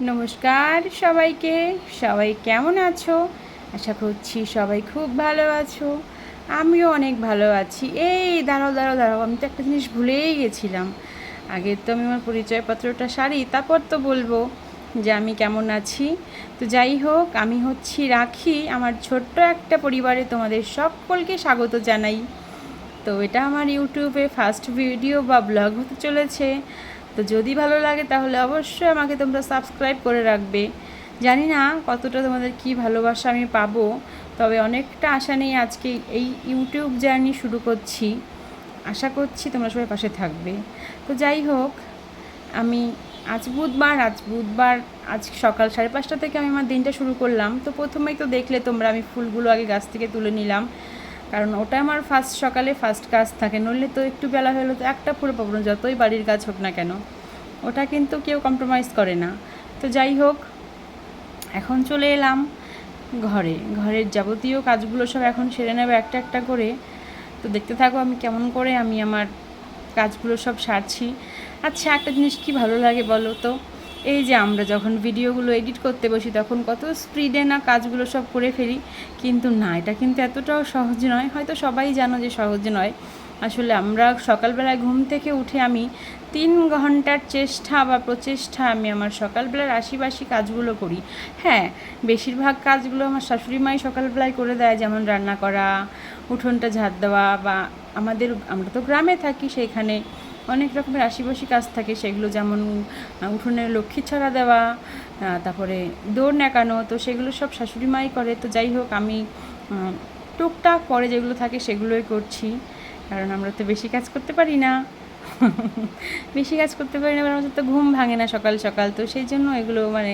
নমস্কার সবাইকে। সবাই কেমন আছো? আশা করছি সবাই খুব ভালো আছো। আমিও অনেক ভালো আছি। এই দাঁড়াও দাঁড়াও দাঁড়াও, আমি তো একটা জিনিস ভুলেই গেছিলাম। আগে তো আমি আমার পরিচয়পত্রটা সারি, তারপর তো বলবো যে আমি কেমন আছি। তো যাই হোক, আমি হচ্ছি রাখি। আমার ছোট্ট একটা পরিবারে তোমাদের সকলকে স্বাগত জানাই। তো এটা আমার ইউটিউবে ফার্স্ট ভিডিও বা ব্লগ হতে চলেছে। তো যদি ভালো লাগে তাহলে অবশ্যই আমাকে তোমরা সাবস্ক্রাইব করে রাখবে। জানি না কতটা তোমাদের কি ভালোবাসা আমি পাবো, তবে অনেকটা আশা নিয়ে আজকে এই ইউটিউব জার্নি শুরু করছি। আশা করছি তোমরা সবাই পাশে থাকবে। তো যাই হোক, আমি আজ বুধবার আজ সকাল 5:30 থেকে আমি আমার দিনটা শুরু করলাম। তো প্রথমেই তো দেখলে তোমরা, আমি ফুলগুলো আগে গাছ থেকে তুলে নিলাম, কারণ ওটা আমার সকালে ফার্স্ট কাজ থাকে। নইলে তো একটু বেলা হলো তো একটা ফুল পাবো না, যতই বাড়ির কাজ হোক না কেন। ওটা কিন্তু কেউ কম্প্রোমাইজ করে না। তো যাই হোক, এখন চলে এলাম ঘরের যাবতীয় কাজগুলো সব এখন সেরে নেবে একটা একটা করে। তো দেখতে থাকো আমি কেমন করে আমি আমার কাজগুলো সব সারছি। আচ্ছা, একটা জিনিস কি ভালো লাগে বলো তো, এই যে আমরা যখন ভিডিওগুলো এডিট করতে বসি তখন কত স্পিডে না কাজগুলো সব করে ফেলি, কিন্তু না, এটা কিন্তু এতটাও সহজ নয়। হয়তো সবাই জানো যে সহজ নয়। আসলে আমরা সকালবেলায় ঘুম থেকে উঠে আমি 3 ঘন্টার চেষ্টা বা প্রচেষ্টা আমি আমার সকালবেলার আশিবাসি কাজগুলো করি। হ্যাঁ, বেশিরভাগ কাজগুলো আমার শাশুড়ি মাই সকালবেলায় করে দেয়, যেমন রান্না করা, উঠোনটা ঝাড় দেওয়া, বা আমরা তো গ্রামে থাকি, সেইখানে অনেক রকমের আশিবাসী কাজ থাকে। সেগুলো যেমন উঠোনে লক্ষ্মী ছড়া দেওয়া, তারপরে দৌড় নেকানো, তো সেগুলো সব শাশুড়ি মাই করে। তো যাই হোক, আমি টুকটাক পরে যেগুলো থাকে সেগুলোই করছি, কারণ আমরা তো বেশি কাজ করতে পারি না। বেশি কাজ করতে পারি না, আমাদের তো ঘুম ভাঙে না সকাল সকাল, তো সেই জন্য এগুলো মানে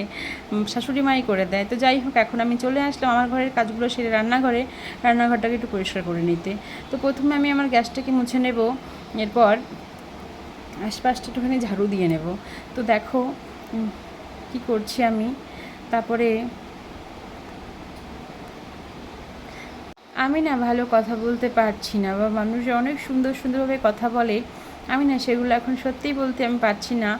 শাশুড়ি মাই করে দেয়। তো যাই হোক, এখন আমি চলে আসলাম আমার ঘরের কাজগুলো সেরে রান্নাঘরটাকে একটু পরিষ্কার করে নিতে। তো প্রথমে আমি আমার গ্যাসটাকে মুছে নেব, এরপর আশপাশটা একটুখানি ঝাড়ু দিয়ে নেব। তো দেখো কি করছি আমি। তারপরে আমি না ভালো কথা বলতে পারছি না, বা মানুষ অনেক সুন্দরভাবে কথা বলে, আমি না সেগুলো এখন সত্যিই বলতে আমি পারছি না,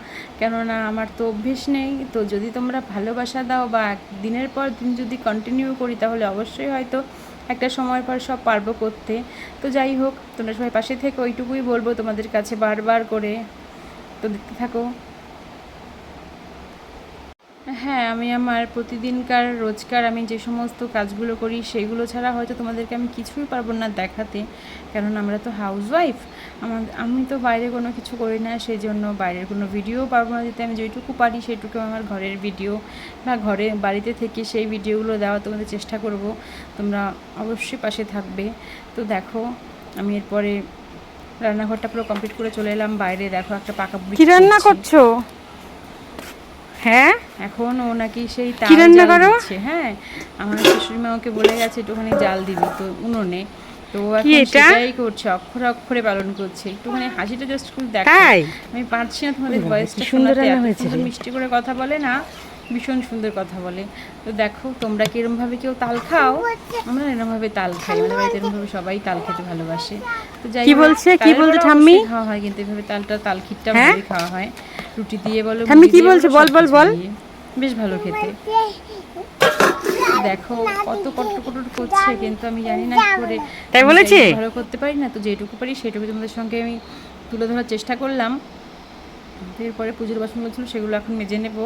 কেননা আমার তো অভ্যেস নেই। তো যদি তোমরা ভালোবাসা দাও বা দিনের পর দিন যদি কন্টিনিউ করি, তাহলে অবশ্যই হয়তো একটা সময়ের পর সব পারবো করতে। তো যাই হোক, তোমরা সবাই পাশে থেকে ওইটুকুই বলবো তোমাদের কাছে বারবার করে। তো দেখতে থাকো। হ্যাঁ, আমি আমার প্রতিদিনকার রোজকার আমি যে সমস্ত কাজগুলো করি সেগুলো ছাড়া হয়তো তোমাদেরকে আমি কিছুই পারবো না দেখাতে, কারণ আমরা তো হাউসওয়াইফ। আমি তো বাইরে কোনো কিছু করি না, সেই জন্য বাইরের কোনো ভিডিও পারবো না দিতে। আমি যেটুকু পারি সেটুকু আমার ঘরের ভিডিও বা বাড়িতে থেকে সেই ভিডিওগুলো দেওয়া তোমাদের চেষ্টা করব। তোমরা অবশ্যই পাশে থাকবে। তো দেখো, আমি এরপরে রান্নাঘরটা পুরো কমপ্লিট করে চলে এলাম বাইরে। দেখো একটা পাকা বুড়ি কি রান্না করছো? হ্যাঁ, এখন ও নাকি সেই কি তাল রান্না জাল করো? দিচ্ছে। হ্যাঁ, আমার শাশুড়ি মা ওকে বলে গেছে একটুখানি জাল দিবি তো উনুনে। তো ও কি এখন এটা? সেটাই করছে, অক্ষরে অক্ষরে পালন করছে। একটুখানি হাসিটা জাস্ট একটু দেখো। তাই? আমি পারছি না তোমাদের ওরে বাবা, কি ভয়েসটা সুন্দর শোনাতে, রান্না এত হয়েছে সুন্দর রে। মিষ্টি করে কথা বলে না, ভীষণ সুন্দর কথা বলে। তো দেখো, তোমরা কি এরমভাবে কেউ তাল খাও? আমরা এরমভাবে তাল খাই, আমাদের বাড়িতে এরমভাবে সবাই তাল খেতে ভালোবাসে। তো যাই কি হোক, বলছে কি তালের বলছে বড়া ঠাম্মি? অবশ্যই খাওয়া হয়, কিন্তু এভাবে তাল খিটটা হ্যাঁ, ভালোই খাওয়া হয়। রুটি দিয়ে বলো, ঠাম্মি মুড়ি কি দিয়ে বলছে? বলো, বল সব বল কিছু বল। দিয়ে বেশ ভালো খেতে। দেখো কত কটর করছে, কিন্তু আমি জানি না কি করে। তাই আমি বলেছে? চাইলে ভালো করতে পারি না, তো যেটুকু পারি সেটুকু তোমাদের সঙ্গে আমি তুলে ধরার চেষ্টা করলাম। তো এরপরে পুজোর বাসনগুলো ছিল সেগুলো এখন মেজে নেব।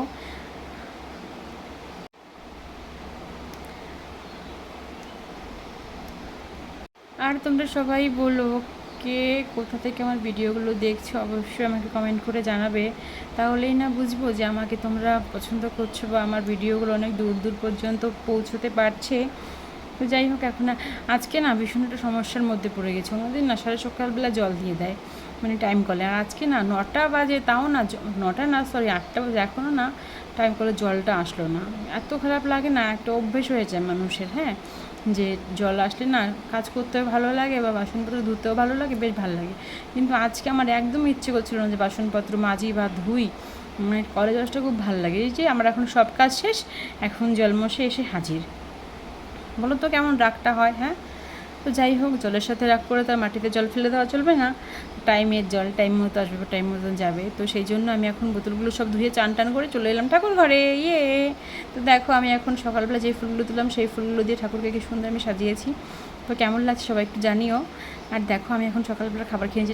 আর তোমরা সবাই বলো, কে কোথা থেকে আমার ভিডিওগুলো দেখছো, অবশ্যই আমাকে কমেন্ট করে জানাবে। তাহলেই না বুঝবো যে আমাকে তোমরা পছন্দ করছো বা আমার ভিডিওগুলো অনেক দূর দূর পর্যন্ত পৌঁছতে পারছে। তো যাই হোক, এখন আজকে না ভীষণ একটা সমস্যার মধ্যে পড়ে গেছে। আমাদের না সকালবেলা জল দিয়ে দেয়, মানে টাইম কলে। আর আজকে না 9টা বাজে, তাও না 9টা না, সরি 8টা বাজে, এখনও না টাইম কলে জলটা আসলো না। এত খারাপ লাগে না, একটা অভ্যেস হয়ে যায় মানুষের। হ্যাঁ, যে জল আসলে না কাজ করতেও ভালো লাগে বা বাসনপত্র ধুতেও ভালো লাগে, বেশ ভালো লাগে। কিন্তু আজকে আমার একদম ইচ্ছে করছিল না যে বাসনপত্র মাজি বা ধুই। মানে কলে জলটা খুব ভালো লাগে। এই যে আমরা এখন সব কাজ শেষ, এখন জলমশে এসে হাজির। বলো তো কেমন রাগটা হয়? হ্যাঁ, তো যাই হোক, জলের সাথে রাগ করে তার মাটিতে জল ফেলে দেওয়া চলবে না। টাইমের জল টাইম মতো আসবে, টাইম মতন যাবে। তো সেই জন্য আমি এখন বোতলগুলো সব ধুয়ে চান টান করে চলে এলাম ঠাকুর ঘরে। ইয়ে, তো দেখো আমি এখন সকালবেলা যে ফুলগুলো তুললাম সেই ফুলগুলো দিয়ে ঠাকুরকে কি সুন্দর আমি সাজিয়েছি। তো কেমন লাগছে সবাই একটু জানিও। আর দেখো আমি এখন সকালবেলা খাবার খেয়েছি।